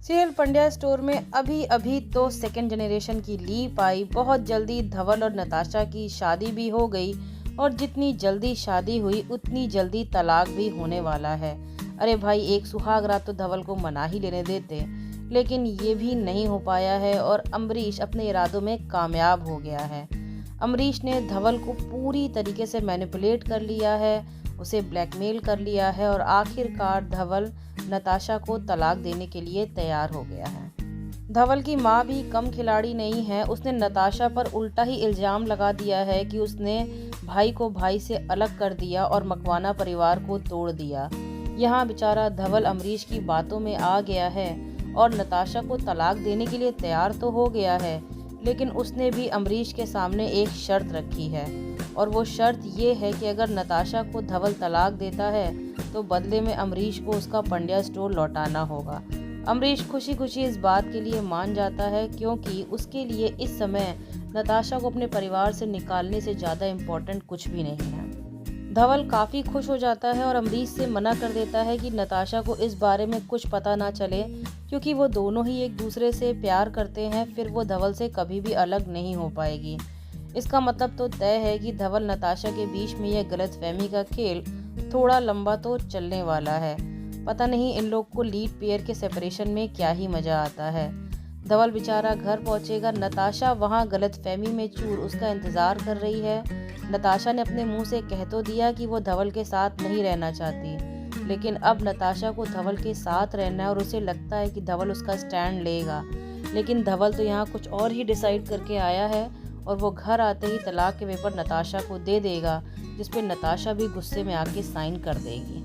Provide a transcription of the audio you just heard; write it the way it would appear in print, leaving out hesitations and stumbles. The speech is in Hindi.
सीरियल पंड्या स्टोर में अभी अभी तो सेकंड जनरेशन की लीप आई। बहुत जल्दी धवल और नताशा की शादी भी हो गई और जितनी जल्दी शादी हुई उतनी जल्दी तलाक भी होने वाला है। अरे भाई, एक सुहाग रात तो धवल को मना ही लेने देते, लेकिन ये भी नहीं हो पाया है और अम्बरीश अपने इरादों में कामयाब हो गया है। अम्बरीश ने धवल को पूरी तरीके से मैनिपुलेट कर लिया है, उसे ब्लैकमेल कर लिया है और आखिरकार धवल नताशा को तलाक देने के लिए तैयार हो गया है। धवल की माँ भी कम खिलाड़ी नहीं है। उसने नताशा पर उल्टा ही इल्ज़ाम लगा दिया है कि उसने भाई को भाई से अलग कर दिया और मकवाना परिवार को तोड़ दिया। यहाँ बेचारा धवल अम्बरीश की बातों में आ गया है और नताशा को तलाक देने के लिए तैयार तो हो गया है, लेकिन उसने भी अम्बरीश के सामने एक शर्त रखी है और वो शर्त ये है कि अगर नताशा को धवल तलाक देता है तो बदले में अम्बरीश को उसका पंड्या स्टोर लौटाना होगा। अम्बरीश खुशी खुशी इस बात के लिए मान जाता है, क्योंकि उसके लिए इस समय नताशा को अपने परिवार से निकालने से ज़्यादा इम्पोर्टेंट कुछ भी नहीं है। धवल काफ़ी खुश हो जाता है और अम्बरीश से मना कर देता है कि नताशा को इस बारे में कुछ पता ना चले, क्योंकि वो दोनों ही एक दूसरे से प्यार करते हैं। फिर वो धवल से कभी भी अलग नहीं हो पाएगी। इसका मतलब तो तय है कि धवल नताशा के बीच में यह गलतफहमी का खेल थोड़ा लंबा तो चलने वाला है। पता नहीं इन लोग को लीड पेयर के सेपरेशन में क्या ही मज़ा आता है। धवल बेचारा घर पहुंचेगा, नताशा वहां गलतफहमी में चूर उसका इंतज़ार कर रही है। नताशा ने अपने मुंह से कह तो दिया कि वो धवल के साथ नहीं रहना चाहती, लेकिन अब नताशा को धवल के साथ रहना है और उसे लगता है कि धवल उसका स्टैंड लेगा। लेकिन धवल तो यहाँ कुछ और ही डिसाइड करके आया है और वो घर आते ही तलाक के पेपर नताशा को दे देगा, जिस पे नताशा भी गुस्से में आके साइन कर देगी।